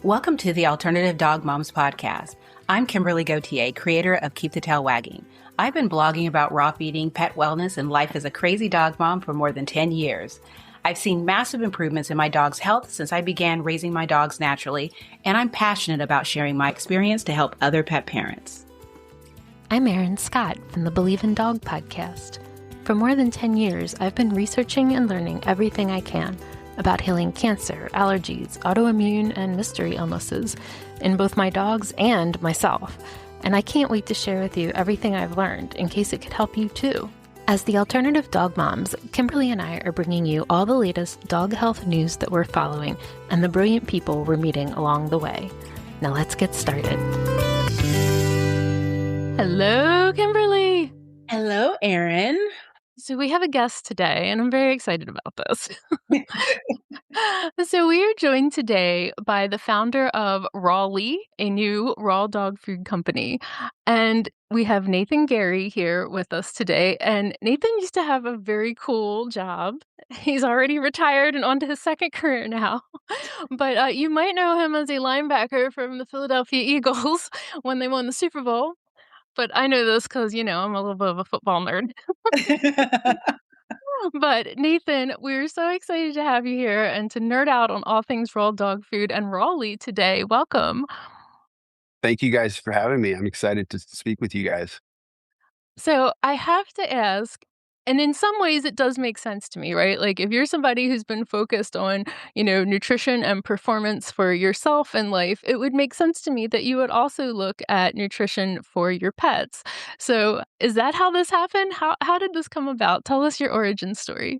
Welcome to the Alternative Dog Moms podcast. I'm Kimberly Gauthier, creator of Keep the Tail Wagging. I've been blogging about raw feeding, pet wellness, and life as a crazy dog mom for more than 10 years. I've seen massive improvements in my dog's health since I began raising my dogs naturally, and I'm passionate about sharing my experience to help other pet parents. I'm Erin Scott from the Believe in Dog podcast. For more than 10 years, I've been researching and learning everything I can about healing cancer, allergies, autoimmune, and mystery illnesses in both my dogs and myself. And I can't wait to share with you everything I've learned in case it could help you too. As the Alternative Dog Moms, Kimberly and I are bringing you all the latest dog health news that we're following and the brilliant people we're meeting along the way. Now let's get started. Hello, Kimberly. Hello, Erin. So we have a guest today, and I'm very excited about this. So we are joined today by the founder of Rawly, a new raw dog food company. And we have Nathan Gerry here with us today. And Nathan used to have a very cool job. He's already retired and on to his second career now. But you might know him as a linebacker from the Philadelphia Eagles when they won the Super Bowl. But I know this because, I'm a little bit of a football nerd. But Nathan, we're so excited to have you here and to nerd out on all things raw dog food and Rawly today. Welcome. Thank you guys for having me. I'm excited to speak with you guys. So I have to ask, and in some ways it does make sense to me, right? Like if you're somebody who's been focused on, nutrition and performance for yourself in life, it would make sense to me that you would also look at nutrition for your pets. So is that how this happened? How did this come about? Tell us your origin story.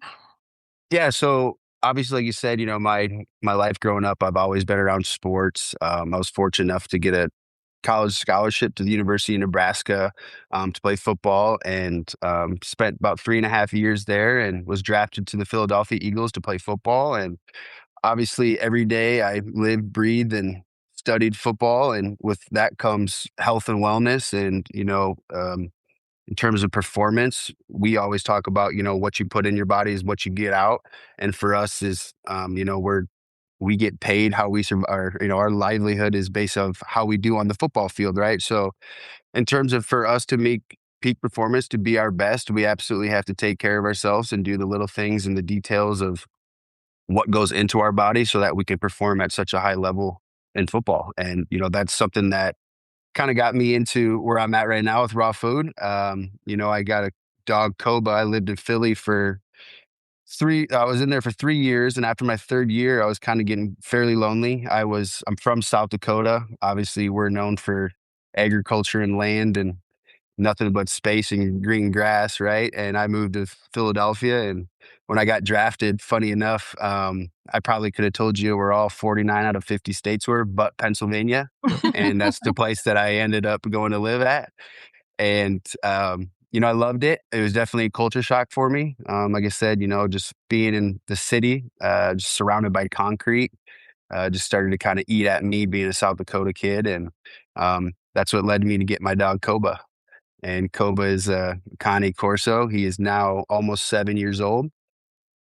Yeah, so obviously, like you said, my life growing up, I've always been around sports. I was fortunate enough to get a college scholarship to the University of Nebraska to play football, and spent about 3.5 years there, and was drafted to the Philadelphia Eagles to play football. And obviously, every day I lived, breathed, and studied football, and with that comes health and wellness, and in terms of performance, we always talk about, what you put in your body is what you get out. And for us is, we get paid how we survive. Our livelihood is based on how we do on the football field, right? So in terms of for us to make peak performance, to be our best, we absolutely have to take care of ourselves and do the little things and the details of what goes into our body so that we can perform at such a high level in football. And, that's something that kind of got me into where I'm at right now with raw food. I got a dog, Koba. I lived in Philly I was in there for 3 years. And after my third year, I was kind of getting fairly lonely. I'm from South Dakota. Obviously, we're known for agriculture and land and nothing but space and green grass, right? And I moved to Philadelphia. And when I got drafted, funny enough, I probably could have told you where all 49 out of 50 states were, but Pennsylvania. And that's the place that I ended up going to live at. And, I loved it. It was definitely a culture shock for me. Like I said, just being in the city, just surrounded by concrete, just started to kind of eat at me being a South Dakota kid. And that's what led me to get my dog, Koba. And Koba is a Cane Corso. He is now almost 7 years old.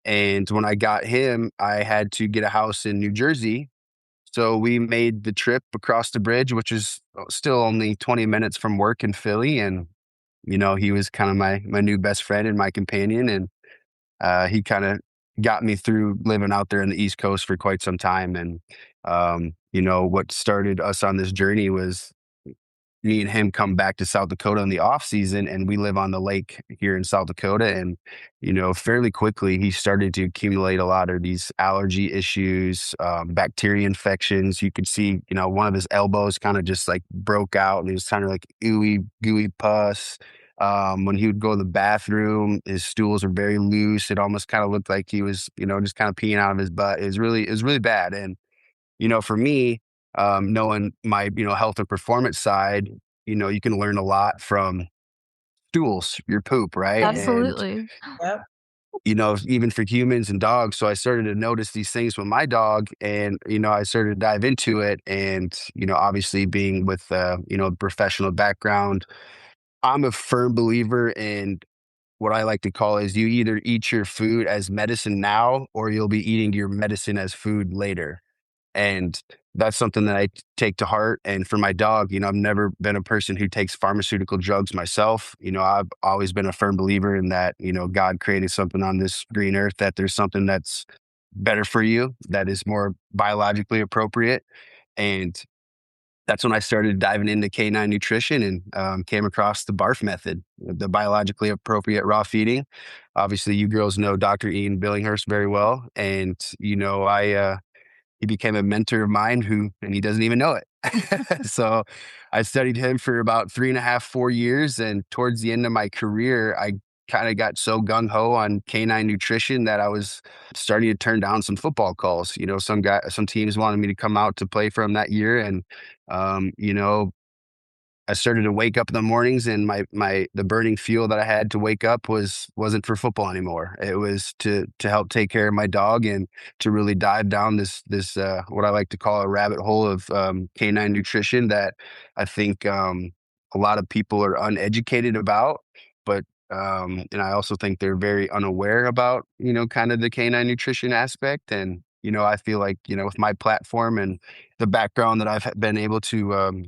And when I got him, I had to get a house in New Jersey. So we made the trip across the bridge, which is still only 20 minutes from work in Philly. And, he was kind of my new best friend and my companion. And he kind of got me through living out there in the East Coast for quite some time. And, what started us on this journey was me and him come back to South Dakota in the off season, and we live on the lake here in South Dakota. And, fairly quickly, he started to accumulate a lot of these allergy issues, bacteria infections. You could see, one of his elbows kind of just like broke out, and he was kind of like ooey, gooey pus. When he would go to the bathroom, his stools were very loose. It almost kind of looked like he was, just kind of peeing out of his butt. It was really bad. And, for me, knowing my, health and performance side, you can learn a lot from stools, your poop, right? Absolutely. Yep. Even for humans and dogs. So I started to notice these things with my dog, and, I started to dive into it. And, obviously being with, professional background, I'm a firm believer in what I like to call is you either eat your food as medicine now, or you'll be eating your medicine as food later. And that's something that I take to heart. And for my dog, I've never been a person who takes pharmaceutical drugs myself. I've always been a firm believer in that, God created something on this green earth, that there's something that's better for you, that is more biologically appropriate. And that's when I started diving into canine nutrition and came across the BARF method, the biologically appropriate raw feeding. Obviously, you girls know Dr. Ian Billinghurst very well. And, he became a mentor of mine and he doesn't even know it. So I studied him for about 3.5, 4 years. And towards the end of my career, I kind of got so gung ho on canine nutrition that I was starting to turn down some football calls. Some teams wanted me to come out to play for them that year. And, um, you know, I started to wake up in the mornings, and the burning fuel that I had to wake up wasn't for football anymore. It was to help take care of my dog and to really dive down this what I like to call a rabbit hole of canine nutrition that I think a lot of people are uneducated about, but and I also think they're very unaware about kind of the canine nutrition aspect. And I feel like with my platform and the background that I've been able to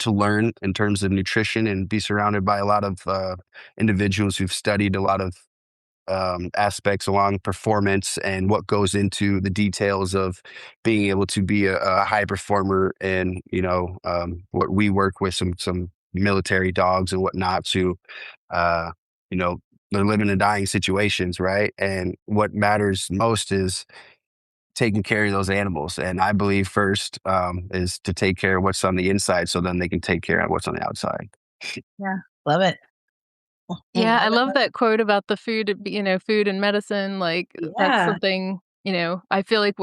learn in terms of nutrition and be surrounded by a lot of individuals who've studied a lot of aspects along performance and what goes into the details of being able to be a high performer. And what we work with some military dogs and whatnot to uh, you know they're living and dying situations, right? And what matters most is taking care of those animals. And I believe first is to take care of what's on the inside, so then they can take care of what's on the outside. Yeah. Love it. Yeah, I love that quote about the food, food and medicine. Like, that's Yeah. something, I feel like,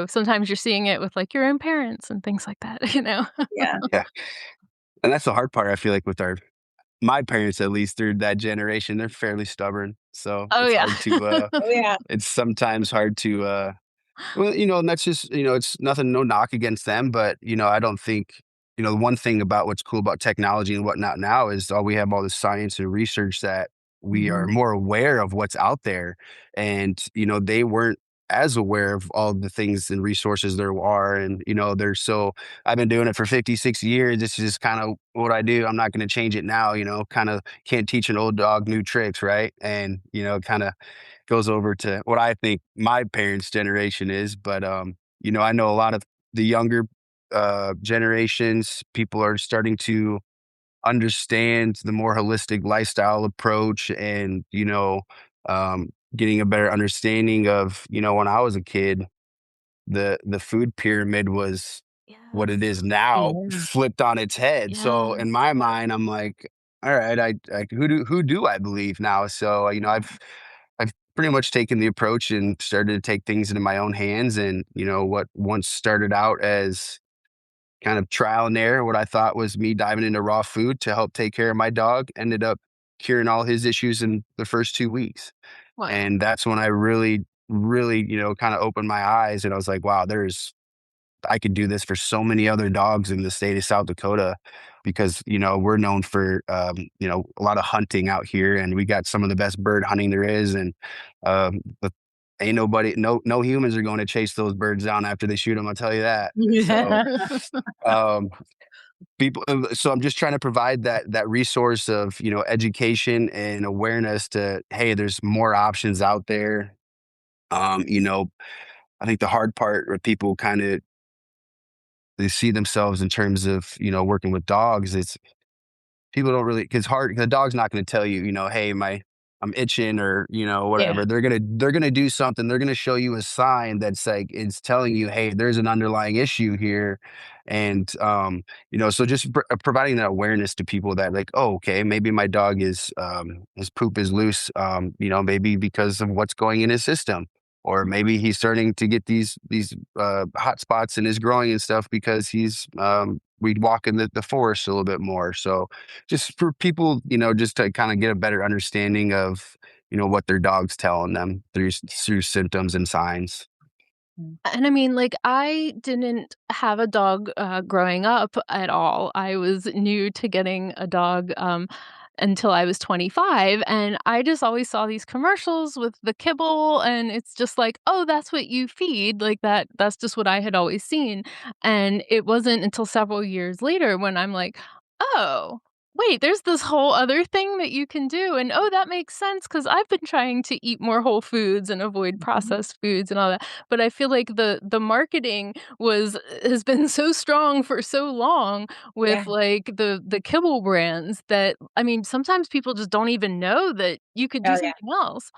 sometimes you're seeing it with like your own parents and things like that, Yeah. Yeah. And that's the hard part. I feel like with my parents, at least, they're that generation, they're fairly stubborn. So Oh, it's yeah. hard to, Oh, yeah. it's sometimes hard to, well, and that's just, it's nothing, no knock against them, but, I don't think, the one thing about what's cool about technology and whatnot now is we have all this science and research that we are more aware of what's out there. And, they weren't as aware of all the things and resources there are. And, I've been doing it for 56 years. This is just kind of what I do. I'm not going to change it now, kind of can't teach an old dog new tricks. Right. And, kind of goes over to what I think my parents' generation is. But I know a lot of the younger generations, people are starting to understand the more holistic lifestyle approach, and getting a better understanding of when I was a kid, the food pyramid was what it Yes. is now, Yeah. flipped on its head. So in Yes. my mind, I'm like, all right, who do I believe now? So I've pretty much taken the approach and started to take things into my own hands. And what once started out as kind of trial and error, what I thought was me diving into raw food to help take care of my dog, ended up curing all his issues in the first 2 weeks. Wow. And that's when I really, really, kind of opened my eyes, and I was like, wow, I could do this for so many other dogs in the state of South Dakota, because, we're known for, a lot of hunting out here, and we got some of the best bird hunting there is. And, but ain't nobody, no humans are going to chase those birds down after they shoot them. I'll tell you that. So, um, so I'm just trying to provide that resource of, education and awareness to, hey, there's more options out there. Um, you know, I think the hard part where people kind of they see themselves in terms of working with dogs, it's people don't really, because the dog's not going to tell you, hey, I'm itching, or Yeah. whatever. They're gonna do something. They're gonna show you a sign that's like it's telling you, hey, there's an underlying issue here. And so just providing that awareness to people that, like, oh, okay, maybe my dog is his poop is loose, maybe because of what's going in his system, or maybe he's starting to get these hot spots in his groin and stuff because he's we'd walk in the forest a little bit more. So just for people, just to kind of get a better understanding of, what their dog's telling them through symptoms and signs. And I mean, like, I didn't have a dog, growing up at all. I was new to getting a dog, until I was 25. And I just always saw these commercials with the kibble, and it's just like, oh, that's what you feed. Like that's just what I had always seen. And it wasn't until several years later when I'm like, oh, wait, there's this whole other thing that you can do. And oh, that makes sense because I've been trying to eat more whole foods and avoid Mhm. processed foods and all that. But I feel like the marketing has been so strong for so long Yeah. with like the kibble brands that I mean, sometimes people just don't even know that you could do Oh, yeah. something else.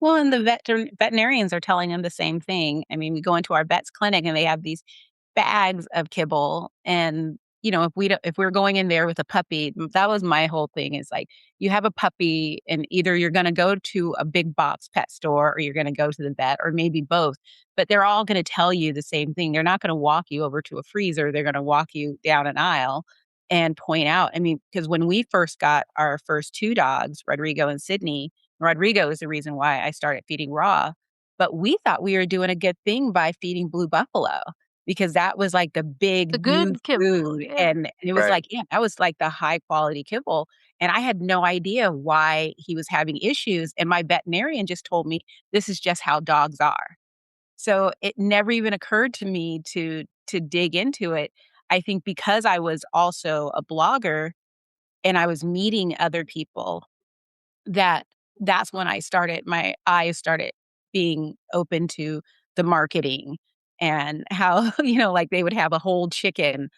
Well, and the veterinarians are telling them the same thing. I mean, we go into our vet's clinic and they have these bags of kibble and, if we're going in there with a puppy, that was my whole thing is like, you have a puppy and either you're gonna go to a big box pet store or you're gonna go to the vet or maybe both, but they're all gonna tell you the same thing. They're not gonna walk you over to a freezer, they're gonna walk you down an aisle and point out. I mean, because when we first got our first 2 dogs, Rodrigo and Sydney, Rodrigo is the reason why I started feeding raw, but we thought we were doing a good thing by feeding Blue Buffalo because that was like the The big new good kibble, food, yeah. and it was Right. like, yeah, that was like the high quality kibble, and I had no idea why he was having issues, and my veterinarian just told me, "This is just how dogs are." So, it never even occurred to me to dig into it. I think because I was also a blogger and I was meeting other people that that's when my eyes started being open to the marketing and how, like they would have a whole chicken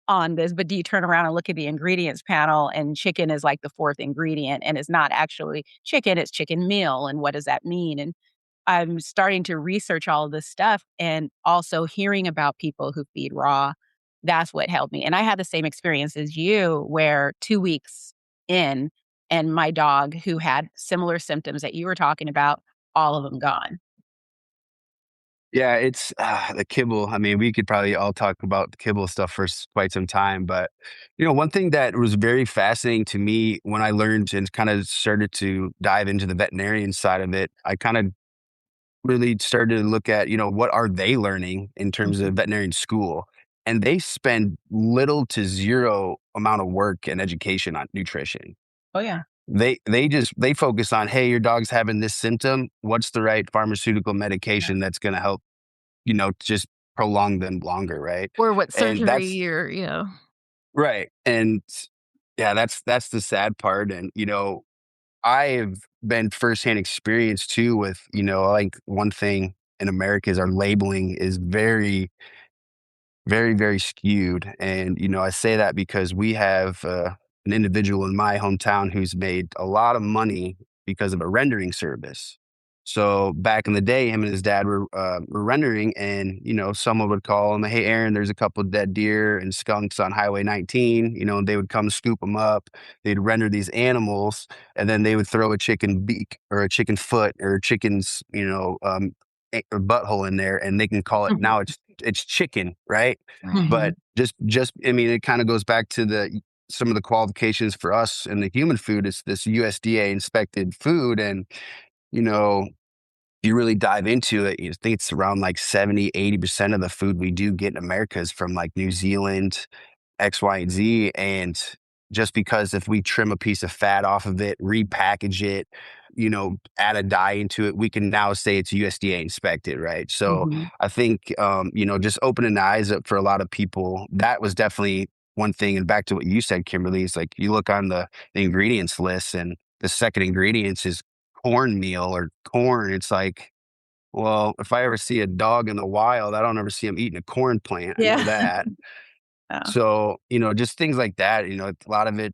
on this, but do you turn around and look at the ingredients panel and chicken is like the 4th ingredient and it's not actually chicken, it's chicken meal. And what does that mean? And I'm starting to research all of this stuff and also hearing about people who feed raw. That's what helped me. And I had the same experience as you, where 2 weeks in, and my dog, who had similar symptoms that you were talking about, all of them gone. Yeah, it's the kibble. I mean, we could probably all talk about the kibble stuff for quite some time, but one thing that was very fascinating to me when I learned and kind of started to dive into the veterinarian side of it, I kind of really started to look at, what are they learning in terms of Mhm. veterinarian school? And they spend little to zero amount of work and education on nutrition. Oh, yeah. They focus on, hey, your dog's having this symptom. What's the right pharmaceutical Yeah. medication that's going to help, just prolong them longer, right? Or what And that's surgery or right. And yeah, that's the sad part. And I've been firsthand experience too with, like one thing in America is our labeling is very, very, very skewed. And, I say that because we have an individual in my hometown who's made a lot of money because of a rendering service. So back in the day, him and his dad were rendering, and someone would call him, "Hey, Aaron, there's a couple dead deer and skunks on Highway 19." And they would come scoop them up. They'd render these animals, and then they would throw a chicken beak or a chicken foot or a chicken's, or butthole in there, and they can call it Mhm. now. It's chicken, right? right. But Mhm. just I mean, it kind of goes back to some of the qualifications for us in the human food. It's this USDA inspected food, and you know, you really dive into it, you think it's around like 70-80% of the food we do get in America is from like New Zealand, X, Y, and Z. And just because if we trim a piece of fat off of it, repackage it, add a dye into it, we can now say it's USDA inspected, right? So Mhm. I think, just opening the eyes up for a lot of people, that was definitely one thing. And back to what you said, Kimberly, is like you look on the ingredients list and the second ingredients is cornmeal or corn. It's like, well, if I ever see a dog in the wild, I don't ever see him eating a corn plant. I know Yeah. that. Yeah. So, just things like that, a lot of it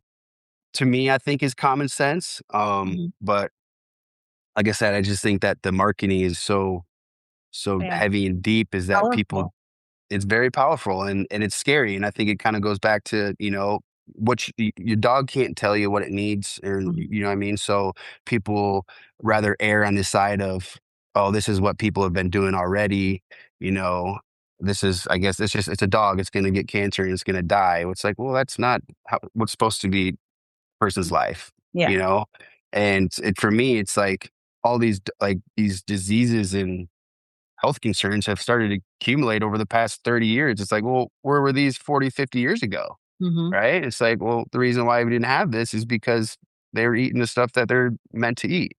to me, I think is common sense. Mhm. But like I said, I just think that the marketing is so Yeah. heavy and deep is that people Powerful. it's very powerful and it's scary. And I think it kind of goes back to, what your dog can't tell you what it needs, or Mhm. you know what I mean? So people rather err on the side of, oh, this is what people have been doing already. You know, this is, I guess it's a dog. It's going to get cancer and it's going to die. It's like, well, that's not what's supposed to be a person's life, Yeah. you know? And for me, it's like all these diseases and health concerns have started to accumulate over the past 30 years. It's like, well, where were these 40, 50 years ago? Mhm. Right? It's like, well, the reason why we didn't have this is because they were eating the stuff that they're meant to eat.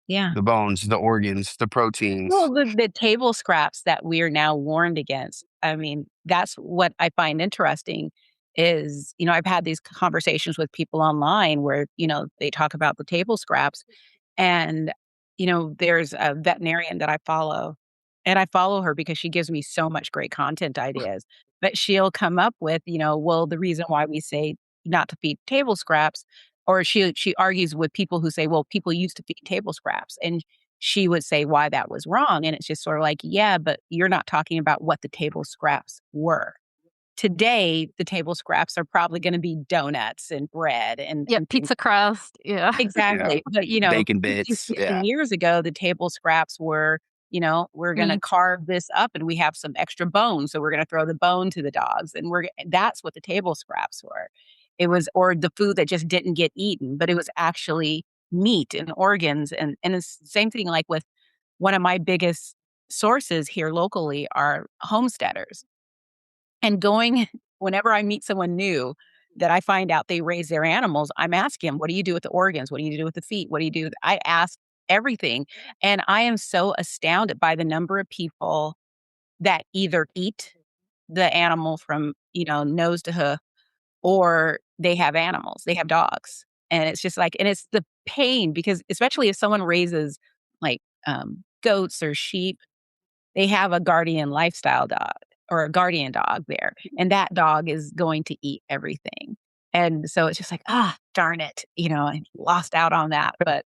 Yeah. The bones, the organs, the proteins. Well, the table scraps that we are now warned against. I mean, that's what I find interesting is, I've had these conversations with people online where, they talk about the table scraps. And, there's a veterinarian that I follow, and I follow her because she gives me so much great content ideas. But she'll come up with, well, the reason why we say not to feed table scraps, or she argues with people who say, well, people used to feed table scraps. And she would say why that was wrong. And it's just sort of like, yeah, but you're not talking about what the table scraps were. Today, the table scraps are probably going to be donuts and bread Yeah, and things. pizza crust. Yeah. Yeah. Exactly. But, Bacon 50, bits. 60 Yeah. years ago, the table scraps were, we're going to Meat. carve this up and we have some extra bone. So we're going to throw the bone to the dogs. And that's what the table scraps were. It was, or the food that just didn't get eaten, but it was actually meat and organs. And it's the same thing like with one of my biggest sources here locally are homesteaders. And whenever I meet someone new that I find out they raise their animals, I'm asking them, what do you do with the organs? What do you do with the feet? What do you do? I ask everything. And I am so astounded by the number of people that either eat the animal from, nose to hoof, or they have animals, they have dogs. And it's just like, and it's the pain because especially if someone raises like goats or sheep, they have a guardian lifestyle dog or a guardian dog there, and that dog is going to eat everything. And so it's just like, darn it, I lost out on that. But,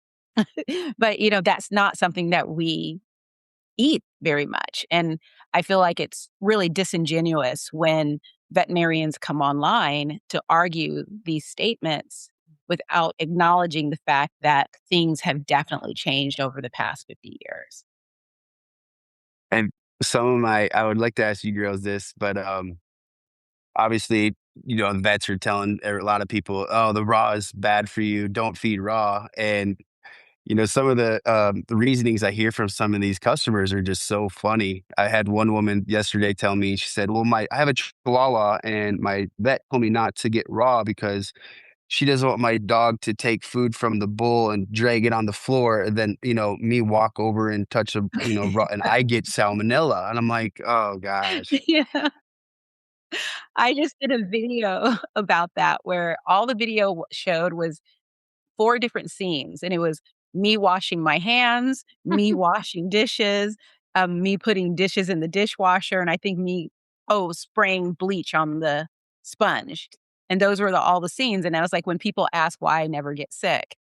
but, that's not something that we eat very much. And I feel like it's really disingenuous when veterinarians come online to argue these statements without acknowledging the fact that things have definitely changed over the past 50 years. And I would like to ask you girls this, but obviously, the vets are telling a lot of people, oh, the raw is bad for you. Don't feed raw. And, some of the reasonings I hear from some of these customers are just so funny. I had one woman yesterday tell me, she said, well, I have a Chihuahua and my vet told me not to get raw because she doesn't want my dog to take food from the bowl and drag it on the floor and then, me walk over and touch raw and I get salmonella. And I'm like, oh gosh. Yeah. I just did a video about that where all the video showed was 4 different scenes, and it was me washing my hands, me washing dishes, me putting dishes in the dishwasher, and I think spraying bleach on the sponge. And those were all the scenes, and I was like, when people ask why I never get sick.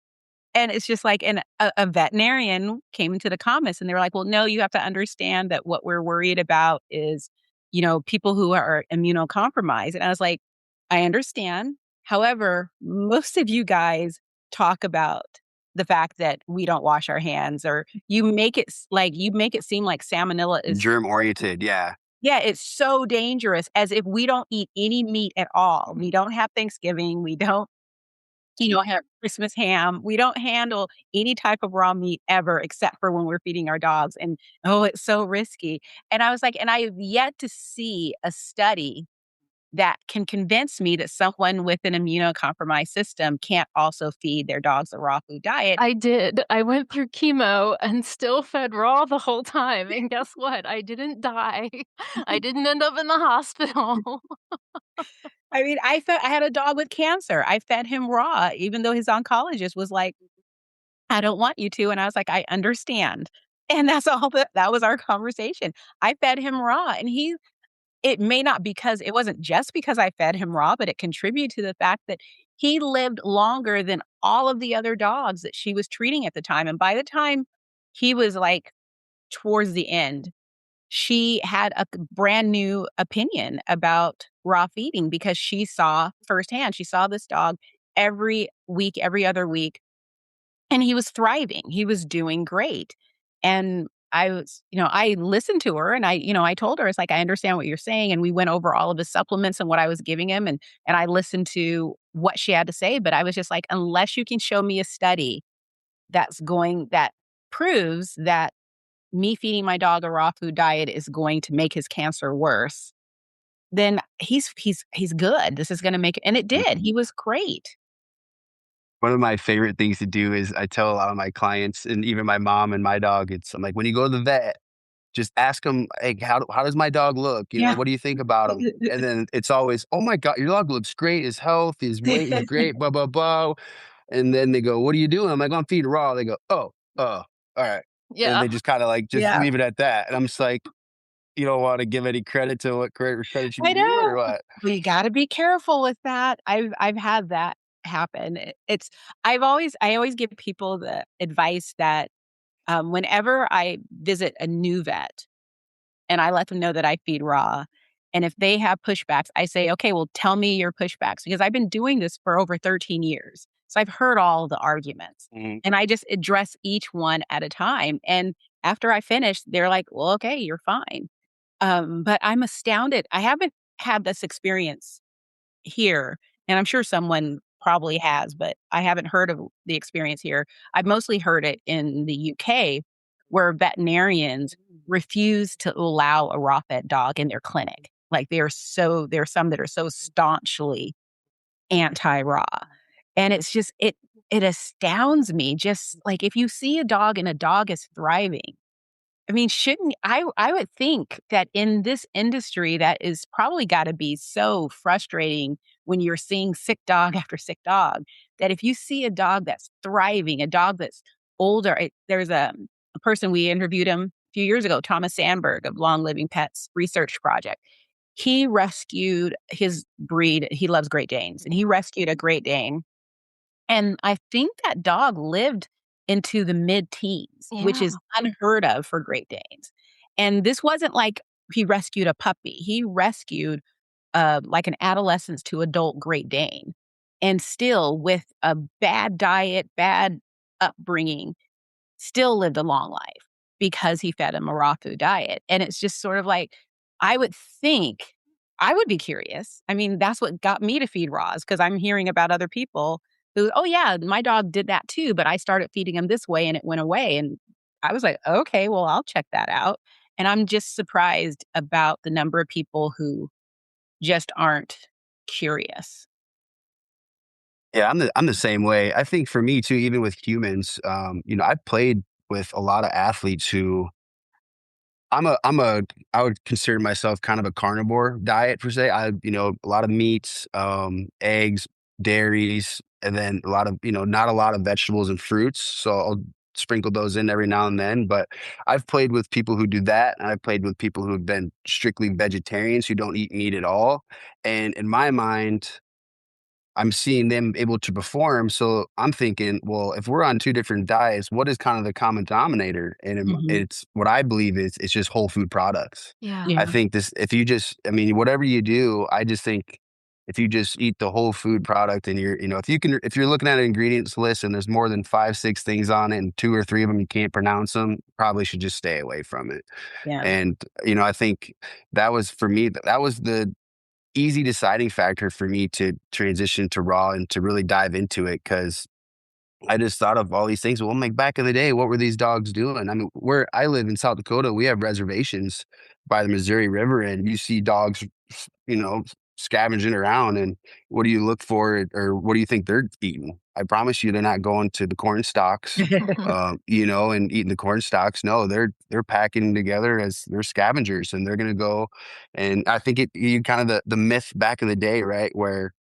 And it's just like and a veterinarian came into the comments and they were like, "Well, no, you have to understand that what we're worried about is, people who are immunocompromised." And I was like, "I understand. However, most of you guys talk about the fact that we don't wash our hands or you make it seem like salmonella is Germ oriented. Yeah. yeah, it's so dangerous as if we don't eat any meat at all. We don't have Thanksgiving. We don't have Christmas ham. We don't handle any type of raw meat ever except for when we're feeding our dogs. And oh, it's so risky. And I was like, and I have yet to see a study that can convince me that someone with an immunocompromised system can't also feed their dogs a raw food diet. I did. I went through chemo and still fed raw the whole time. And guess what? I didn't die. I didn't end up in the hospital. I mean, I had a dog with cancer. I fed him raw, even though his oncologist was like, I don't want you to. And I was like, I understand. And that's all that was our conversation. I fed him raw and it may not because it wasn't just because I fed him raw, but it contributed to the fact that he lived longer than all of the other dogs that she was treating at the time. And by the time he was like towards the end, she had a brand new opinion about raw feeding because she saw firsthand. She saw this dog every week, every other week, and he was thriving. He was doing great. And I listened to her and I told her, it's like, I understand what you're saying. And we went over all of the supplements and what I was giving him. And I listened to what she had to say. But I was just like, unless you can show me a study that proves that me feeding my dog a raw food diet is going to make his cancer worse, then he's good. This is going to make it. And it did. He was great. One of my favorite things to do is I tell a lot of my clients and even my mom and my dog, I'm like, when you go to the vet, just ask them, "Hey, how does my dog look? You know, Yeah. what do you think about him?" And then it's always, "Oh my god, your dog looks great. His health, his weight is great, blah, blah, blah." And then they go, "What are you doing?" I'm like, "I'm feeding raw." They go, "Oh, alright." And Yeah. they just kinda, like, just Yeah, leave it at that. And I'm just like, "You don't wanna give any credit to what credit should I be given or know. what?" Well, you gotta be careful with that. I've had that happen. I always give people the advice that, whenever I visit a new vet and I let them know that I feed raw, and if they have pushbacks, I say, "Okay, well, tell me your pushbacks," because I've been doing this for over 13 years. So I've heard all the arguments, Mhm. and I just address each one at a time, and after I finish, they're like, "Well, okay, you're fine." But I'm astounded. I haven't had this experience here, and I'm sure someone probably has, but I haven't heard of the experience here. I've mostly heard it in the UK, where veterinarians refuse to allow a raw fed dog in their clinic. Like, there are some that are so staunchly anti-raw, and it astounds me. Just like, if you see a dog and a dog is thriving, I mean, shouldn't I would think that in this industry that is probably gotta be so frustrating when you're seeing sick dog after sick dog, that if you see a dog that's thriving, a dog that's older, there's a person, we interviewed him a few years ago, Thomas Sandberg of Long Living Pets Research Project. He rescued his breed. He loves Great Danes, and he rescued a Great Dane, and I think that dog lived into the mid-teens, which Yeah. is unheard of for Great Danes. And this wasn't like he rescued a puppy. He rescued, like an adolescence to adult Great Dane. And still, with a bad diet, bad upbringing, still lived a long life because he fed him a raw food diet. And it's just sort of like, I would think I would be curious. I mean, that's what got me to feed raws, because I'm hearing about other people who, oh, yeah, my dog did that too, but I started feeding him this way and it went away. And I was like, okay, well, I'll check that out. And I'm just surprised about the number of people who just aren't curious. Yeah, I'm the same way. I think for me too, even with humans, I've played with a lot of athletes who I would consider myself kind of a carnivore diet per se. A lot of meats, eggs, dairies, and then not a lot of vegetables and fruits. So I'll sprinkle those in every now and then. But I've played with people who do that, and I've played with people who have been strictly vegetarians who don't eat meat at all. And in my mind, I'm seeing them able to perform, so I'm thinking, well, if we're on 2 different diets, what is kind of the common denominator? And Mhm. it's what I believe is it's just whole food products. Yeah. I Yeah. think this if you just I mean, whatever you do, I just think if you just eat the whole food product and if you're looking at an ingredients list and there's more than 5, 6 things on it and 2 or 3 of them you can't pronounce them, probably should just stay away from it. Yeah. And, I think that was for me, that was the easy deciding factor for me to transition to raw and to really dive into it because I just thought of all these things. Well, I'm like, back in the day, what were these dogs doing? I mean, where I live in South Dakota, we have reservations by the Missouri River, and you see dogs, you know, scavenging around. And what do you look for, or what do you think they're eating? I promise you, they're not going to the corn stalks, and eating the corn stalks. No, they're packing together as they're scavengers, and they're going to go. And I think you kind of the myth back in the day, right, where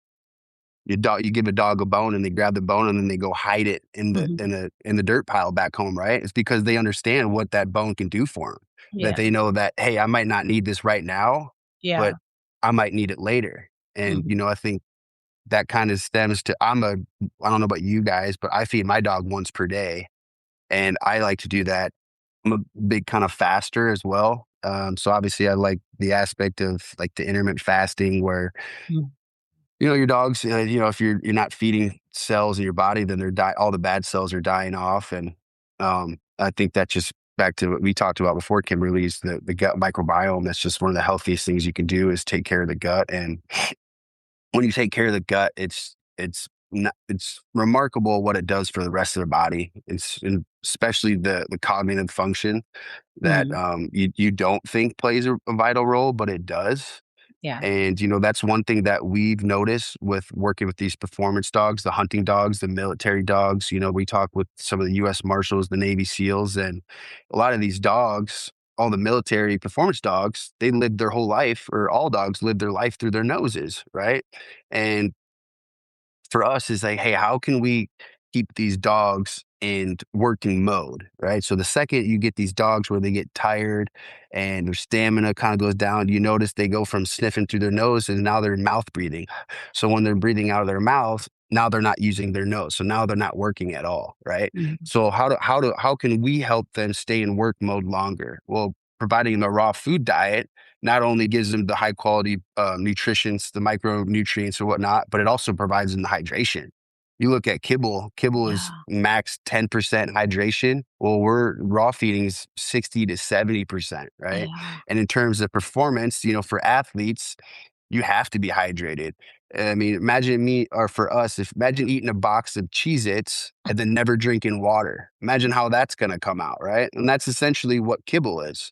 you give a dog a bone and they grab the bone and then they go hide it in the Mhm. in the dirt pile back home, right? It's because they understand what that bone can do for them. That Yeah. they know that, hey, I might not need this right now, Yeah. but I might need it later. And Mhm. I think that kind of stems to I don't know about you guys, but I feed my dog once per day, and I like to do that. I'm a big kind of faster as well. So obviously I like the aspect of like the intermittent fasting where Mm. your dogs, if you're not feeding cells in your body, then all the bad cells are dying off. And I think that just back to what we talked about before, Kimberly, is the gut microbiome. That's just one of the healthiest things you can do is take care of the gut. And when you take care of the gut, it's remarkable what it does for the rest of the body. And especially the cognitive function that Mhm. you don't think plays a vital role, but it does. Yeah. And, that's one thing that we've noticed with working with these performance dogs, the hunting dogs, the military dogs. We talk with some of the US Marshals, the Navy SEALs, and a lot of these dogs, all the military performance dogs, they live their whole life, or all dogs live their life through their noses, right? And for us is like, hey, how can we keep these dogs in working mode, right? So the second you get these dogs where they get tired and their stamina kind of goes down, you notice they go from sniffing through their nose and now they're mouth breathing. So when they're breathing out of their mouth, now they're not using their nose. So now they're not working at all, right? Mhm. So how can we help them stay in work mode longer? Well, providing them a raw food diet not only gives them the high quality nutrients, the micronutrients or whatnot, but it also provides them the hydration. You look at kibble, kibble is Yeah. max 10% hydration. Well, we're raw feeding is 60 to 70%, right? Yeah. And in terms of performance, for athletes, you have to be hydrated. I mean, imagine me, or for us, if imagine eating a box of Cheez Its and then never drinking water. Imagine how that's going to come out, right? And that's essentially what kibble is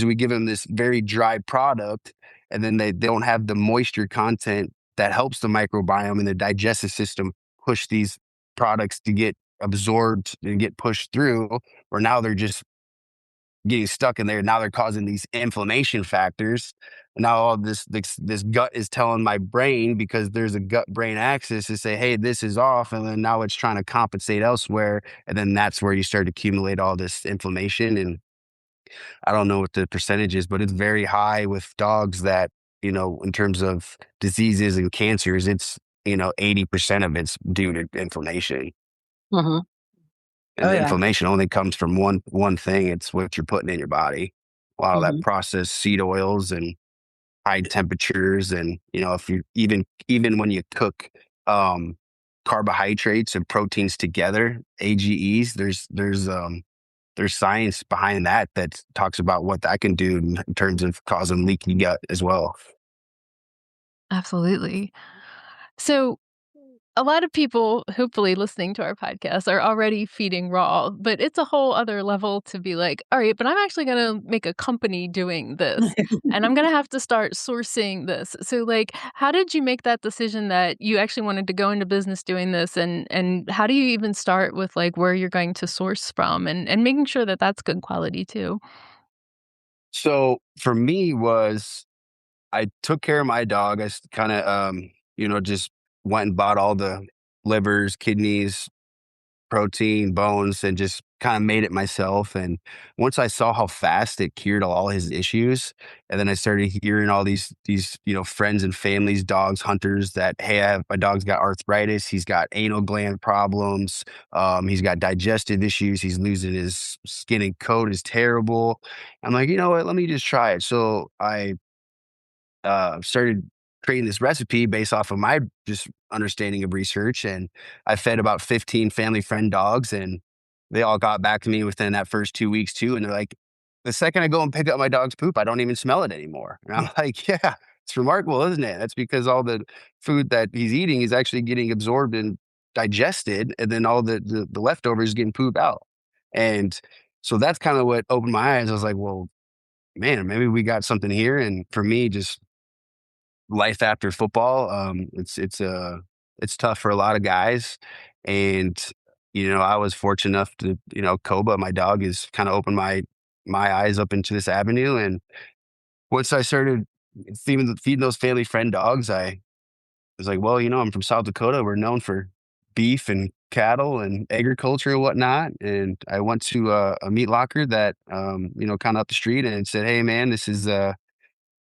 we give them this very dry product, and then they don't have the moisture content that helps the microbiome and the digestive system push these products to get absorbed and get pushed through, where now they're just getting stuck in there. Now they're causing these inflammation factors. Now all this gut is telling my brain, because there's a gut brain axis, to say, hey, this is off. And then now it's trying to compensate elsewhere. And then that's where you start to accumulate all this inflammation. And I don't know what the percentage is, but it's very high with dogs that, in terms of diseases and cancers, it's, 80% of it's due to inflammation. Mhm. And Oh, the yeah. inflammation only comes from one thing. It's what you're putting in your body. A lot of that Mhm. processed seed oils and high temperatures, and if you even when you cook um, carbohydrates and proteins together, AGEs, there's science behind that talks about what that can do in terms of causing leaky gut as well. Absolutely. So, a lot of people, hopefully listening to our podcast, are already feeding raw, but it's a whole other level to be like, all right, but I'm actually going to make a company doing this and I'm going to have to start sourcing this. So like, how did you make that decision that you actually wanted to go into business doing this? And how do you even start with like where you're going to source from and making sure that that's good quality too? So for me was I took care of my dog. I kind of just went and bought all the livers, kidneys, protein, bones, and just kind of made it myself. And once I saw how fast it cured all his issues, and then I started hearing all these friends and families, dogs, hunters, that, hey, my dog's got arthritis, he's got anal gland problems, he's got digestive issues, he's losing his skin and coat is terrible. I'm like, you know what? Let me just try it. So I started creating this recipe based off of my just understanding of research. And I fed about 15 family friend dogs, and they all got back to me within that first 2 weeks too. And they're like, the second I go and pick up my dog's poop, I don't even smell it anymore. And I'm like, yeah, it's remarkable, isn't it? That's because all the food that he's eating is actually getting absorbed and digested, and then all the leftovers is getting pooped out. And so that's kind of what opened my eyes. I was like, well, man, maybe we got something here. And for me, just life after football, it's tough for a lot of guys. And I was fortunate enough to, Koba, my dog, is kind of opened my eyes up into this avenue. And once I started feeding those family friend dogs, I was like, well, I'm from South Dakota. We're known for beef and cattle and agriculture and whatnot. And I went to a meat locker that kind of up the street, and said, hey man, this is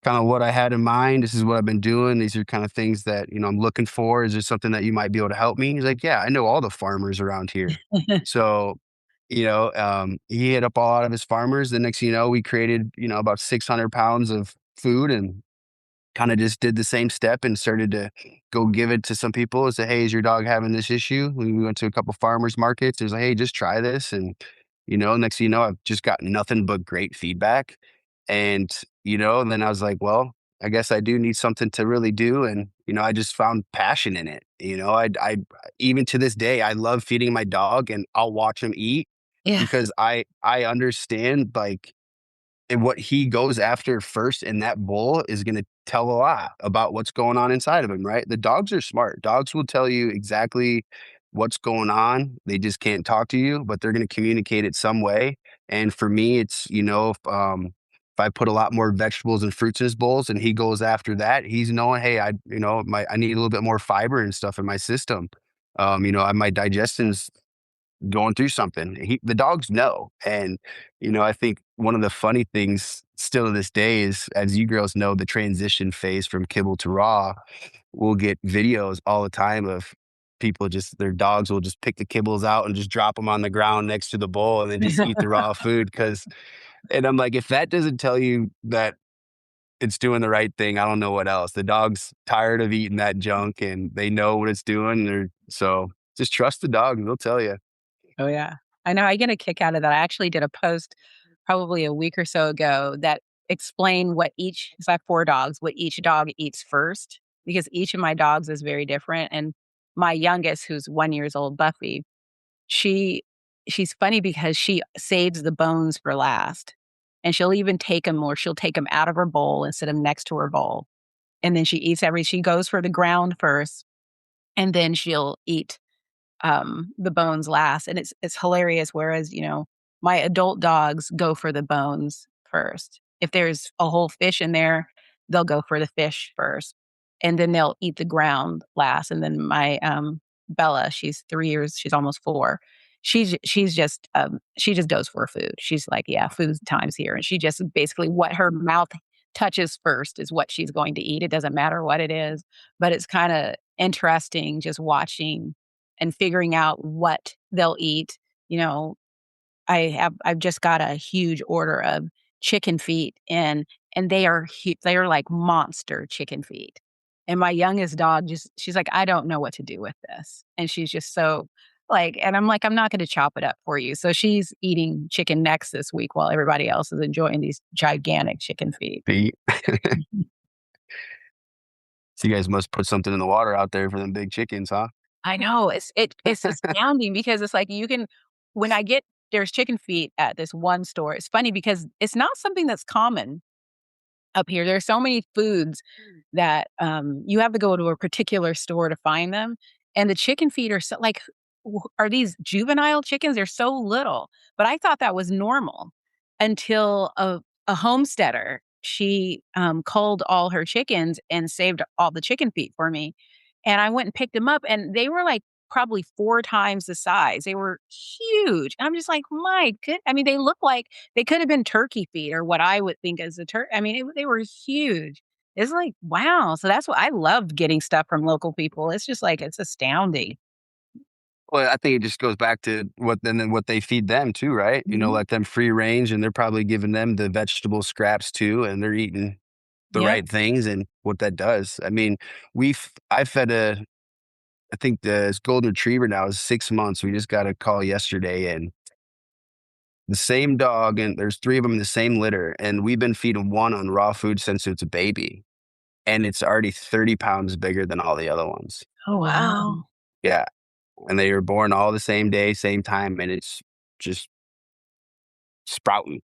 kind of what I had in mind. This is what I've been doing. These are kind of things that, I'm looking for. Is there something that you might be able to help me? He's like, yeah, I know all the farmers around here. So, he hit up a lot of his farmers. The next, thing you know, we created, about 600 pounds of food, and kind of just did the same step and started to go give it to some people and say, hey, is your dog having this issue? When we went to a couple farmers markets, it was like, hey, just try this. And, next thing you know, I've just got nothing but great feedback. And, and then I was like, well, I guess I do need something to really do. And, I just found passion in it. Even to this day, I love feeding my dog, and I'll watch him eat, Yeah. because I understand, like, and what he goes after first in that bowl is going to tell a lot about what's going on inside of him, right? The dogs are smart. Dogs will tell you exactly what's going on. They just can't talk to you, but they're going to communicate it some way. And for me, it's, if I put a lot more vegetables and fruits in his bowls and he goes after that, he's knowing, hey, I need a little bit more fiber and stuff in my system. My digestion's going through something. The dogs know. And, I think one of the funny things still to this day is, as you girls know, the transition phase from kibble to raw. We'll get videos all the time of people their dogs will just pick the kibbles out and just drop them on the ground next to the bowl and then just eat the raw food. And I'm like, if that doesn't tell you that it's doing the right thing, I don't know what else. The dog's tired of eating that junk and they know what it's doing. So just trust the dog, they'll tell you. Oh, yeah. I know I get a kick out of that. I actually did a post probably a week or so ago that explained because I have 4 dogs, what each dog eats first, because each of my dogs is very different. And my youngest, who's 1 years old, Buffy, she's funny because she saves the bones for last. And she'll even take them, or she'll take them out of her bowl and sit them next to her bowl. And then she goes for the ground first, and then she'll eat the bones last. And it's hilarious. Whereas, my adult dogs go for the bones first. If there's a whole fish in there, they'll go for the fish first, and then they'll eat the ground last. And then my Bella, she's 3 years, she's almost 4. She's just she just goes for food. She's like, yeah, food time's here, and she just basically what her mouth touches first is what she's going to eat. It doesn't matter what it is, but it's kind of interesting just watching and figuring out what they'll eat. You know, I've just got a huge order of chicken feet in, and they are like monster chicken feet. And my youngest dog she's like, I don't know what to do with this. And she's just so and I'm like, I'm not going to chop it up for you. So she's eating chicken necks this week while everybody else is enjoying these gigantic chicken feet. So you guys must put something in the water out there for them big chickens, huh? I know it's astounding because it's like when I get there's chicken feet at this one store. It's funny because it's not something that's common up here. There are so many foods that you have to go to a particular store to find them, and the chicken feet are so are these juvenile chickens? They're so little, but I thought that was normal until a homesteader she culled all her chickens and saved all the chicken feet for me. And I went and picked them up, and they were like probably 4 times the size. They were huge. And I'm just like, my good. I mean, they look like they could have been turkey feet or what I would think as a turkey. I mean, they were huge. It's like, wow. So that's what I loved getting stuff from local people. It's just like, it's astounding. Well, I think it just goes back to what they feed them too, right? Mhm. Let them free range, and they're probably giving them the vegetable scraps too, and they're eating the Yep. right things and what that does. I mean, I fed I think this golden retriever now is 6 months. We just got a call yesterday, and the same dog, and there's 3 of them in the same litter, and we've been feeding one on raw food since it's a baby, and it's already 30 pounds bigger than all the other ones. Oh, wow. Yeah, and they were born all the same day, same time, and it's just sprouting.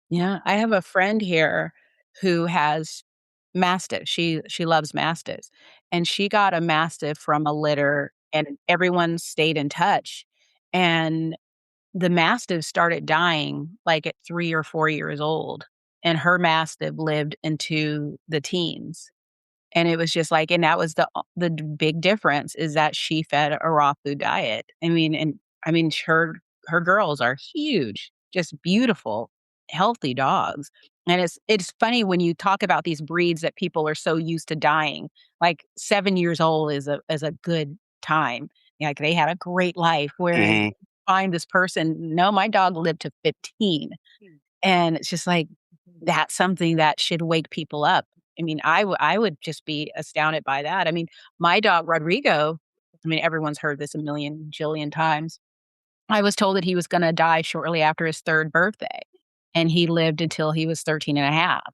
Yeah, I have a friend here who has mastiff. She loves mastiffs, and she got a mastiff from a litter, and everyone stayed in touch. And the mastiff started dying like at 3 or 4 years old, and her mastiff lived into the teens. And it was just like, and that was the big difference is that she fed a raw food diet. Her girls are huge, just beautiful, healthy dogs. And it's funny when you talk about these breeds that people are so used to dying. Like 7 years old is a good time. Like they had a great life. Whereas Mhm. find this person, no, my dog lived to 15. And it's just like, that's something that should wake people up. I mean, I would just be astounded by that. I mean, my dog Rodrigo, I mean, everyone's heard this a million jillion times. I was told that he was gonna die shortly after his 3rd birthday, and he lived until he was 13 and a half.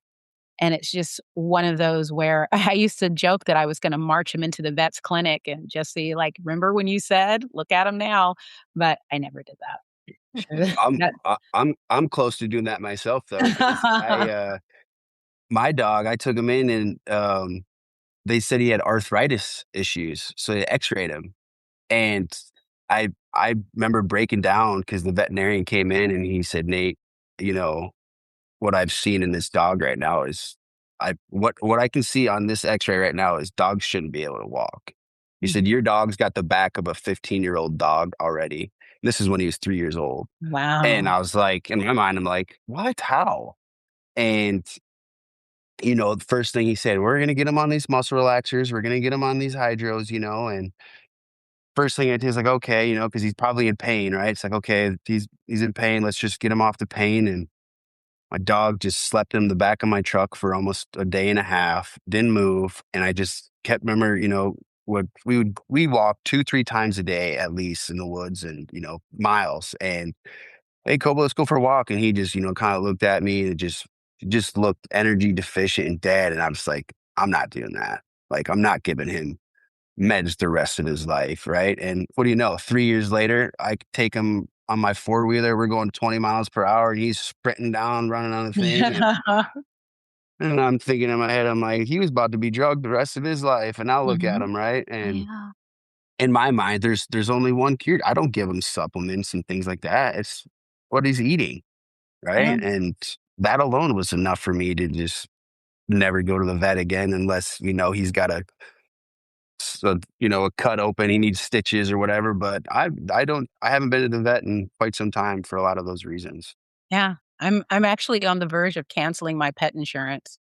And it's just one of those where I used to joke that I was gonna march him into the vet's clinic and just see, like, "Remember when you said, 'Look at him now'?" But I never did that. I'm That I'm close to doing that myself though, because my dog, I took him in and they said he had arthritis issues, so they X-rayed him. And I remember breaking down because the veterinarian came in and he said, Nate, you know, what I've seen in this dog right now is what I can see on this X-ray right now is dogs shouldn't be able to walk. He said, Mhm. your dog's got the back of a 15-year-old dog already. This is when he was 3 years old. And Wow. I was like, in my mind, I'm like, what? How? And the first thing he said, we're gonna get him on these muscle relaxers, we're gonna get him on these hydros, and first thing I did is like, okay, because he's probably in pain, right? It's like, okay, he's in pain. Let's just get him off the pain. And my dog just slept in the back of my truck for almost a day and a half, didn't move. And I just kept remember, what we walk 2, 3 times a day at least in the woods and miles. And hey, Kobo, let's go for a walk. And he just, kind of looked at me and just looked energy deficient and dead. And I'm just like, I'm not doing that. Like, I'm not giving him meds the rest of his life, right? And what do you know? 3 years later, I take him on my four-wheeler. We're going 20 miles per hour. And he's sprinting down, running on the thing. And I'm thinking in my head, I'm like, he was about to be drugged the rest of his life. And now look at Mhm. him, right? And Yeah. in my mind, there's only one cure. I don't give him supplements and things like that. It's what he's eating, Yeah. right? And that alone was enough for me to just never go to the vet again unless, he's got a cut open, he needs stitches or whatever, but I haven't been to the vet in quite some time for a lot of those reasons. Yeah. I'm actually on the verge of canceling my pet insurance.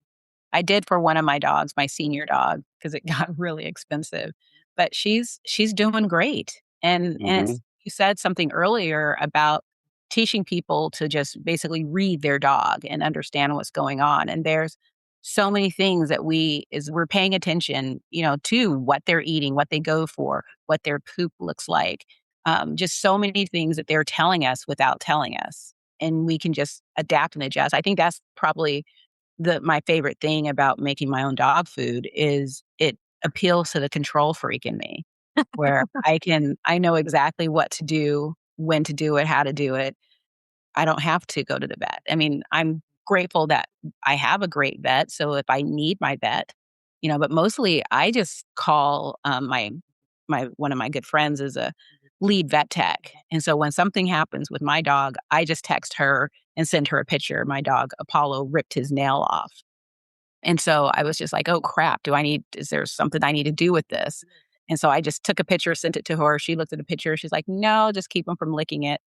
I did for one of my dogs, my senior dog, because it got really expensive. But she's doing great. And Mhm. it's you said something earlier about teaching people to just basically read their dog and understand what's going on. And there's so many things that we're paying attention, to what they're eating, what they go for, what their poop looks like. Just so many things that they're telling us without telling us. And we can just adapt and adjust. I think that's probably my favorite thing about making my own dog food is it appeals to the control freak in me, where I know exactly what to do, when to do it, how to do it. I don't have to go to the vet. I mean, I'm grateful that I have a great vet, so if I need my vet, but mostly I just call, my one of my good friends is a lead vet tech, and so when something happens with my dog, I just text her and send her a picture. My dog, Apollo, ripped his nail off. And so I was just like, "Oh, crap. Is there something I need to do with this?" And so I just took a picture, sent it to her. She looked at the picture. She's like, "No, just keep him from licking it."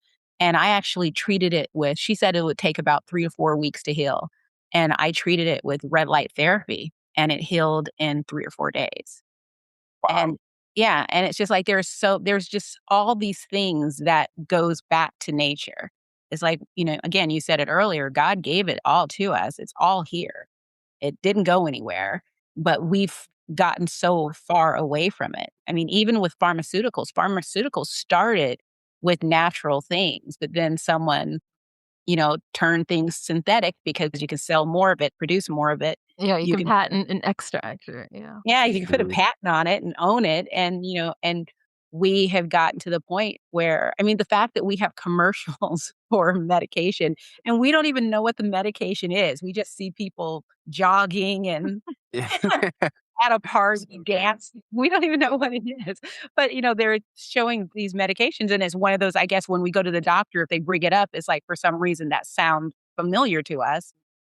And I actually treated it she said it would take about 3 to 4 weeks to heal. And I treated it with red light therapy and it healed in 3 or 4 days. Wow. And yeah, and it's just like there's just all these things that goes back to nature. It's like, again, you said it earlier, God gave it all to us. It's all here. It didn't go anywhere, but we've gotten so far away from it. I mean, even with pharmaceuticals started with natural things, but then someone, turned things synthetic because you can sell more of it, produce more of it. Yeah, you You can can, patent an extract, right? Yeah. yeah, you can put a Mhm. patent on it and own it. And we have gotten to the point where, I mean, the fact that we have commercials for medication and we don't even know what the medication is. We just see people jogging and Yeah. at a party dance. We don't even know what it is. But, they're showing these medications, and it's one of those, I guess, when we go to the doctor, if they bring it up, it's like for some reason that sound familiar to us,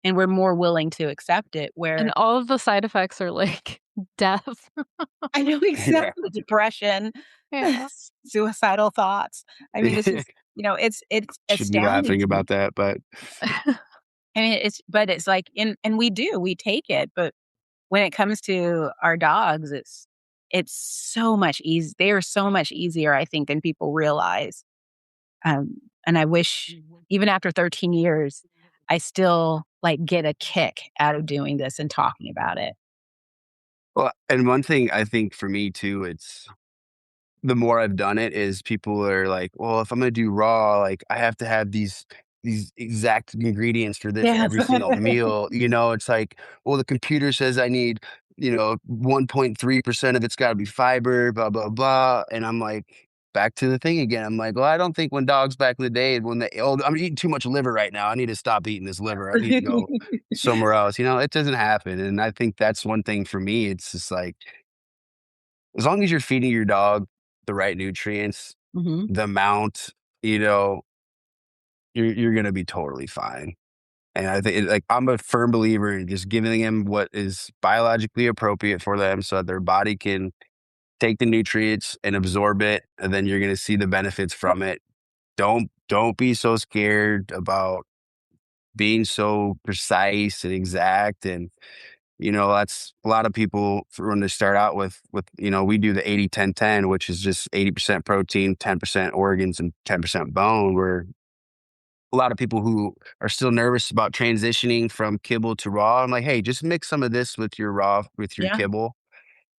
and we're more willing to accept it, And where all of the side effects are like death. I know Yeah. exactly depression, Yeah. suicidal thoughts. I mean, this is, it's Should be astounding laughing to me. about that, but I mean, it's like, and we take it, but when it comes to our dogs, it's so much easy. They are so much easier, I think, than people realize. And I wish, even after 13 years, I still like get a kick out of doing this and talking about it. well, and one thing I think for me too, it's the more I've done it is people are like, "Well, if I'm gonna do raw, like, I have to have these exact ingredients for this Yes. every single meal." It's like, "Well, the computer says I need, 1.3% of it's gotta be fiber, blah, blah, blah." And I'm like, back to the thing again. I'm like, well, I don't think when dogs back in the day, when they, oh, I'm eating too much liver right now. I need to stop eating this liver. I need to go somewhere else. It doesn't happen. And I think that's one thing for me. It's just like, as long as you're feeding your dog the right nutrients, Hmm. the amount, you know, you're going to be totally fine. And I think, like, I'm a firm believer in just giving them what is biologically appropriate for them so that their body can take the nutrients and absorb it, and then you're going to see the benefits from it. Don't be so scared about being so precise and exact. And that's a lot of people when they start out with we do the 80-10-10, which is just 80% protein, 10% organs, and 10% bone. Where a lot of people who are still nervous about transitioning from kibble to raw, I'm like, hey, just mix some of this with your raw, with your Yeah. kibble,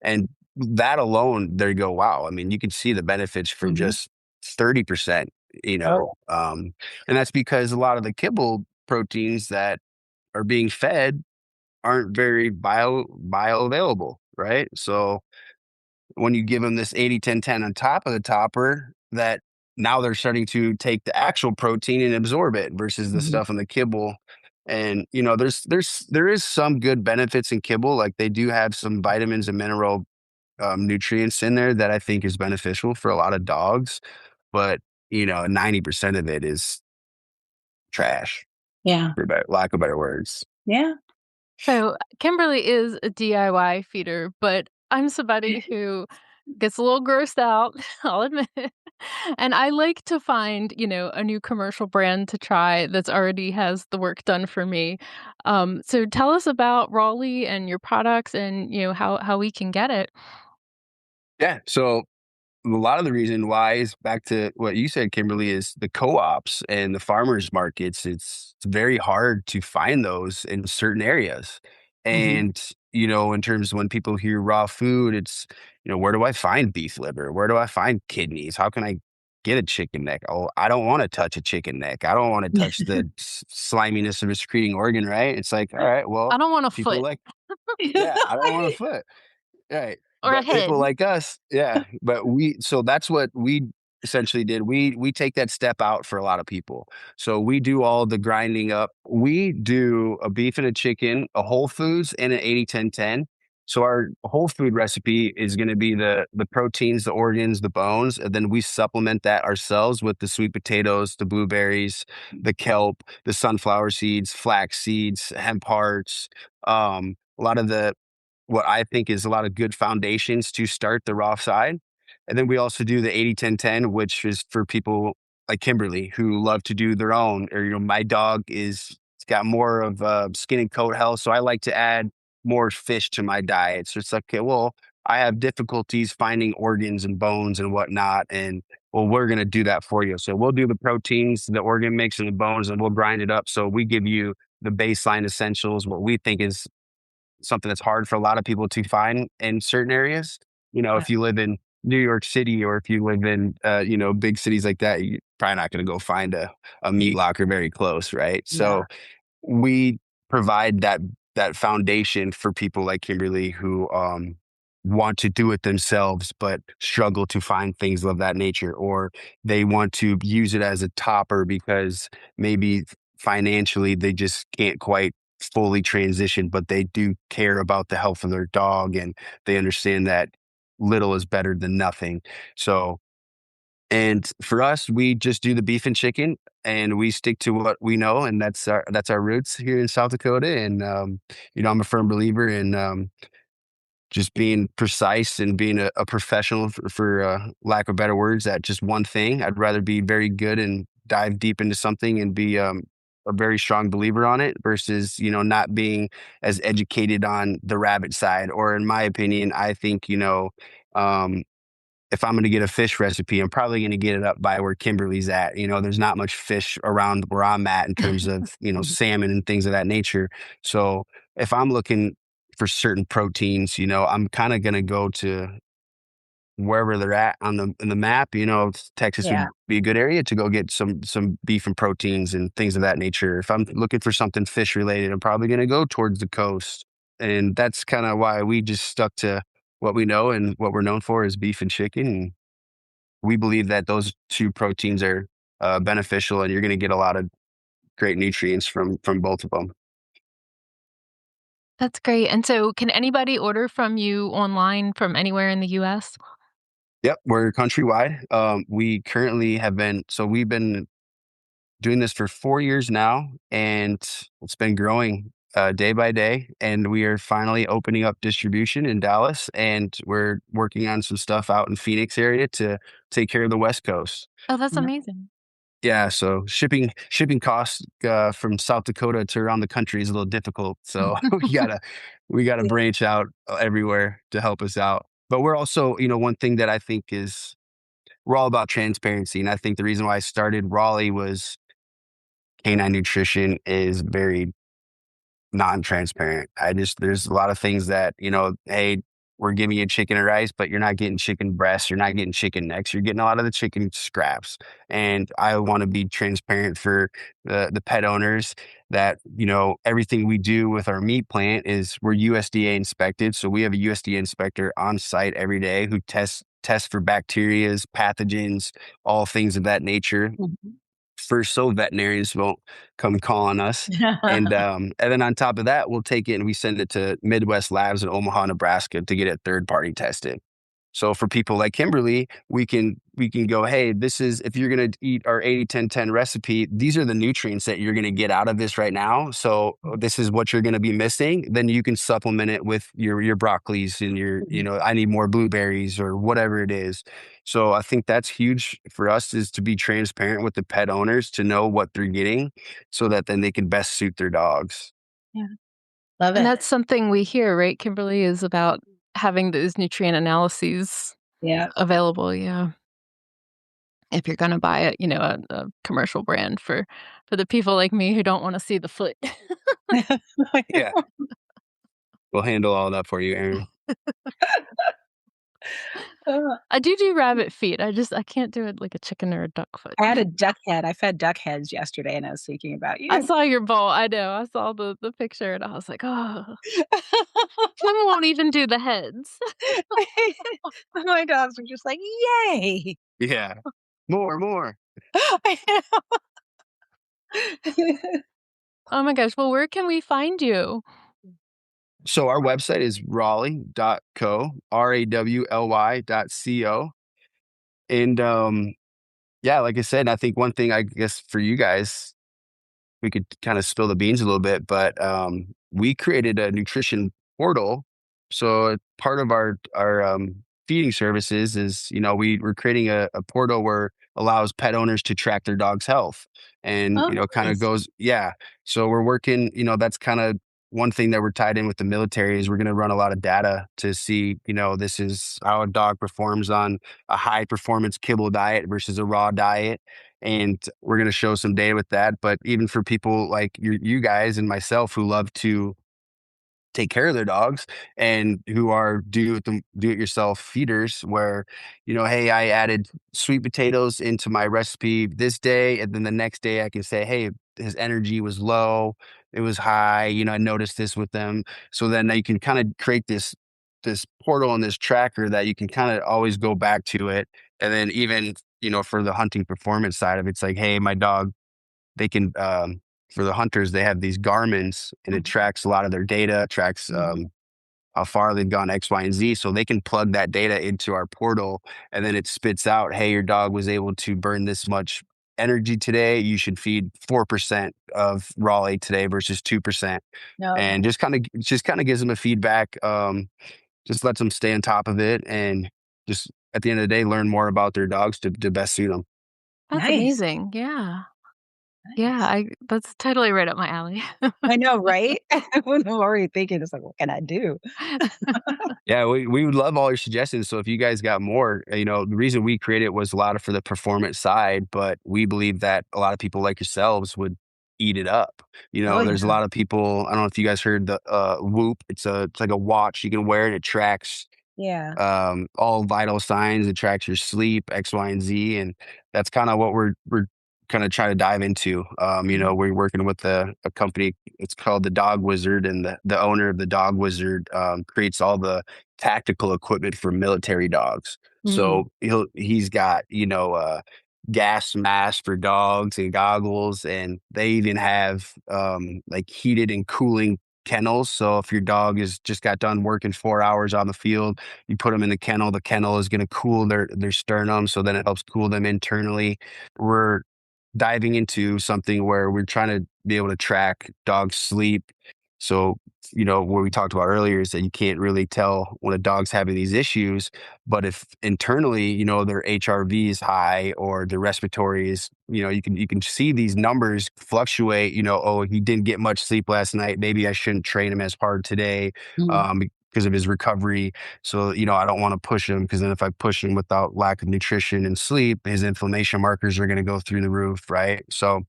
and that alone, there you go. Wow. I mean, you can see the benefits from Hmm. just 30%, Oh, and that's because a lot of the kibble proteins that are being fed aren't very bioavailable, right? So when you give them this 80-10-10 on top of the topper, that now they're starting to take the actual protein and absorb it versus the mhm. stuff in the kibble. And there is some good benefits in kibble, like they do have some vitamins and mineral nutrients in there that I think is beneficial for a lot of dogs, but 90% of it is trash, Yeah. for lack of better words. Yeah. So Kimberly is a DIY feeder, but I'm somebody who gets a little grossed out, I'll admit it. And I like to find, a new commercial brand to try that's already has the work done for me. So tell us about Raleigh and your products and, how we can get it. Yeah. So a lot of the reason why is back to what you said, Kimberly, is the co-ops and the farmers markets. It's very hard to find those in certain areas. Hmm. And, in terms of when people hear raw food, it's, where do I find beef liver? Where do I find kidneys? How can I get a chicken neck? Oh, I don't want to touch a chicken neck. I don't want to touch the sliminess of a secreting organ, right? It's like, all right, well, I don't want a people foot like, yeah, I don't want a foot. Right. or a But head. people like us, yeah. But so that's what we essentially did. We take that step out for a lot of people. So we do all the grinding up. We do a beef and a chicken, a whole foods, and an 80-10-10. So our whole food recipe is going to be the proteins, the organs, the bones, and then we supplement that ourselves with the sweet potatoes, the blueberries, the kelp, the sunflower seeds, flax seeds, hemp hearts, a lot of the what I think is a lot of good foundations to start the raw side. And then we also do the 80-10-10, which is for people like Kimberly who love to do their own, or, my dog it's got more of skin and coat health. So I like to add more fish to my diet. So it's like, okay, well, I have difficulties finding organs and bones and whatnot. And well, we're going to do that for you. So we'll do the proteins, the organ mix, and the bones, and we'll grind it up. So we give you the baseline essentials, what we think is something that's hard for a lot of people to find in certain areas. Yeah. If you live in New York City or if you live in, big cities like that, you're probably not going to go find a meat locker very close, right? Yeah. So we provide that foundation for people like Kimberly who want to do it themselves but struggle to find things of that nature, or they want to use it as a topper because maybe financially they just can't quite fully transition, but they do care about the health of their dog and they understand that little is better than nothing. So, and for us, we just do the beef and chicken, and we stick to what we know, and that's our roots here in South Dakota. And I'm a firm believer in just being precise and being a professional for lack of better words at just one thing. I'd rather be very good and dive deep into something and be a very strong believer on it versus not being as educated on the rabbit side. Or in my opinion, I think um, if I'm going to get a fish recipe, I'm probably going to get it up by where Kimberly's at. There's not much fish around where I'm at in terms of, salmon and things of that nature. So if I'm looking for certain proteins, I'm kind of going to go to wherever they're at on in the map. Texas Yeah. would be a good area to go get some beef and proteins and things of that nature. If I'm looking for something fish related, I'm probably going to go towards the coast. And that's kind of why we just stuck to what we know, and what we're known for is beef and chicken. we believe that those two proteins are beneficial, and you're going to get a lot of great nutrients from both of them. That's great. And so can anybody order from you online from anywhere in the US? Yep, we're countrywide. We currently have been so we've been doing this for 4 years now, and it's been growing day by day. And we are finally opening up distribution in Dallas, and we're working on some stuff out in Phoenix area to take care of the West Coast. Oh, that's No. amazing. Yeah, so shipping costs from South Dakota to around the country is a little difficult. So we gotta Yeah. branch out everywhere to help us out. But we're also, one thing that I think is we're all about transparency, and I think the reason why I started Raleigh was canine nutrition is very non-transparent. There's a lot of things that, hey, we're giving you chicken and rice, but you're not getting chicken breasts, you're not getting chicken necks, you're getting a lot of the chicken scraps. And I want to be transparent for the pet owners that, everything we do with our meat plant is we're USDA inspected. So we have a USDA inspector on site every day who tests for bacterias, pathogens, all things of that nature, Mhm. first so veterinarians won't come calling us. And then on top of that, we'll take it and we send it to Midwest Labs in Omaha, Nebraska to get it third party tested. So for people like Kimberly, we can go, hey, this is if you're gonna eat our 80-10-10 recipe, these are the nutrients that you're gonna get out of this right now. So this is what you're gonna be missing. Then you can supplement it with your broccolis and I need more blueberries or whatever it is. So I think that's huge for us is to be transparent with the pet owners to know what they're getting so that then they can best suit their dogs. Yeah. Love And it. that's something we hear, right, Kimberly, is about having those nutrient analyses Yeah. available, yeah. If you're gonna buy a commercial brand for the people like me who don't wanna see the foot. Yeah. We'll handle all that for you, Aaron. Uh, I do rabbit feet, I can't do it like a chicken or a duck foot. I had a duck head. I fed duck heads yesterday, and I was thinking about I you. saw your bowl, I know, I saw the picture and I was like, "Oh, Kim won't even do the heads." My dogs were just like, "Yay!" Yeah. More. I know. Oh my gosh, well, where can we find you? So our website is raleigh.co, RAWLY.co. And yeah, like I said, I think one thing I guess for you guys, we could kind of spill the beans a little bit, but we created a nutrition portal. So part of our feeding services is, we're creating a portal where allows pet owners to track their dog's health, and Oh, kind of nice. goes, yeah. So we're working, that's kind of one thing that we're tied in with the military is we're going to run a lot of data to see, this is how a dog performs on a high performance kibble diet versus a raw diet, and we're going to show some data with that. But even for people like you guys and myself who love to take care of their dogs and who are do it yourself feeders where, hey, I added sweet potatoes into my recipe this day, and then the next day I can say, hey, his energy was low, it was high, I noticed this with them. So then you can kind of create this portal and this tracker that you can kind of always go back to it. And then even, for the hunting performance side of it, it's like, hey, my dog, they can for the hunters, they have these Garmins, and it Mhm, tracks a lot of their data, tracks mhm. how far they've gone X, Y, and Z. So they can plug that data into our portal, and then it spits out, hey, your dog was able to burn this much energy today. You should feed 4% of Raleigh today versus 2%. Okay. And just kind of gives them a feedback. Just lets them stay on top of it, and just at the end of the day, learn more about their dogs to best suit them. That's Nice, amazing, yeah. Yeah, nice. that's totally right up my alley. I know, right? I'm already thinking, it's like, "What can I do?" Yeah, we would love all your suggestions. So if you guys got more, the reason we created it was a lot of for the performance side, but we believe that a lot of people like yourselves would eat it up. Oh, There's a yeah. lot of people. I don't know if you guys heard the Whoop. It's like a watch you can wear, and it tracks Yeah. all vital signs. It tracks your sleep, X, Y, and Z, and that's kind of what we're kind of trying to dive into. We're working with a company. It's called the Dog Wizard, and the owner of the Dog Wizard creates all the tactical equipment for military dogs. Mm. So he's got gas masks for dogs and goggles, and they even have like heated and cooling kennels. So if your dog is just got done working 4 hours on the field, you put them in the kennel. The kennel is going to cool their sternum, so then it helps cool them internally. We're diving into something where we're trying to be able to track dogs' sleep. So, what we talked about earlier is that you can't really tell when a dog's having these issues, but if internally, their HRV is high or their respiratory is, you can see these numbers fluctuate. Oh, he didn't get much sleep last night. Maybe I shouldn't train him as hard today. Mm. Because of his recovery. So, I don't want to push him, because then if I push him without lack of nutrition and sleep, his inflammation markers are going to go through the roof. Right. So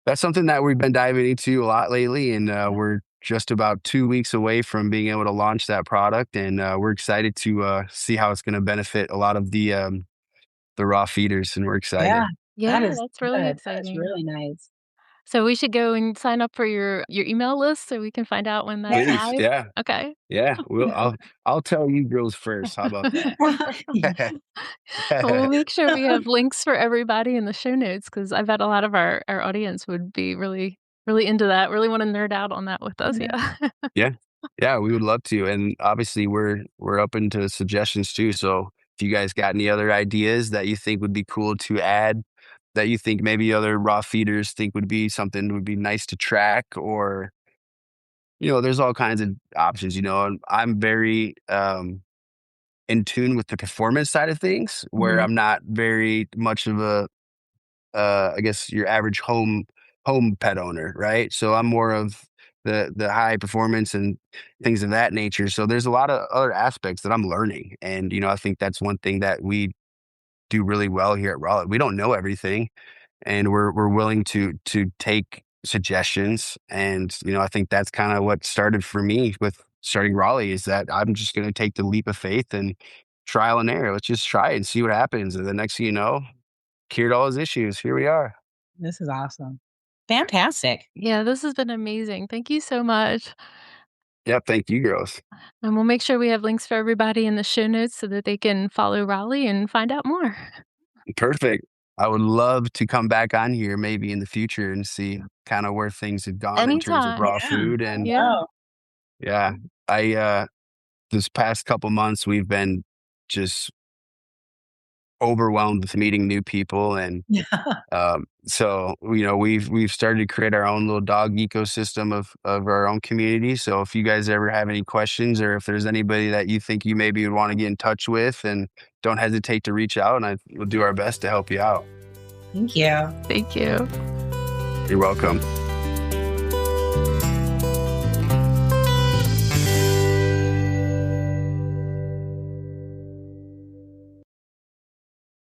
that's something that we've been diving into a lot lately. And we're just about 2 weeks away from being able to launch that product. And we're excited to see how it's going to benefit a lot of the raw feeders. And we're Yeah, excited. that Yeah, is that's really good. That's exciting. really nice. So we should go and sign up for your email list so we can find out when that's Please. live? Yeah. Okay. Yeah. I'll tell you girls first. How about that? Well, we'll make sure we have links for everybody in the show notes because I bet a lot of our audience would be really, really into that, really wanna nerd out on that with us, Yeah. yeah. Yeah. Yeah, we would love to. And obviously we're open to suggestions too. So if you guys got any other ideas that you think would be cool to add, that you think maybe other raw feeders think would be something would be nice to track, or there's all kinds of options, and I'm very in tune with the performance side of things, where Mhm. I'm not very much of a I guess your average home pet owner, right? So I'm more of the high performance and things of that nature. So there's a lot of other aspects that I'm learning, and I think that's one thing that we do really well here at Raleigh. We don't know everything, and we're willing to take suggestions. And I think that's kind of what started for me with starting Raleigh, is that I'm just going to take the leap of faith and trial and error. Let's just try it and see what happens. And the next thing you know, cured all his issues. Here we are. This is awesome. Fantastic. Yeah, this has been amazing. Thank you so much, Yeah, thank you, girls. and we'll make sure we have links for everybody in the show notes so that they can follow Raleigh and find out more. Perfect. I would love to come back on here maybe in the future and see kind of where things have gone in terms of Anytime. raw Yeah, food. I And Yeah. know. yeah, I this past couple months we've been just overwhelmed with meeting new people. And so we've started to create our own little dog ecosystem of our own community. So if you guys ever have any questions, or if there's anybody that you think you maybe would want to get in touch with, and don't hesitate to reach out, and we'll do our best to help you out. Thank you. Thank you. You're welcome.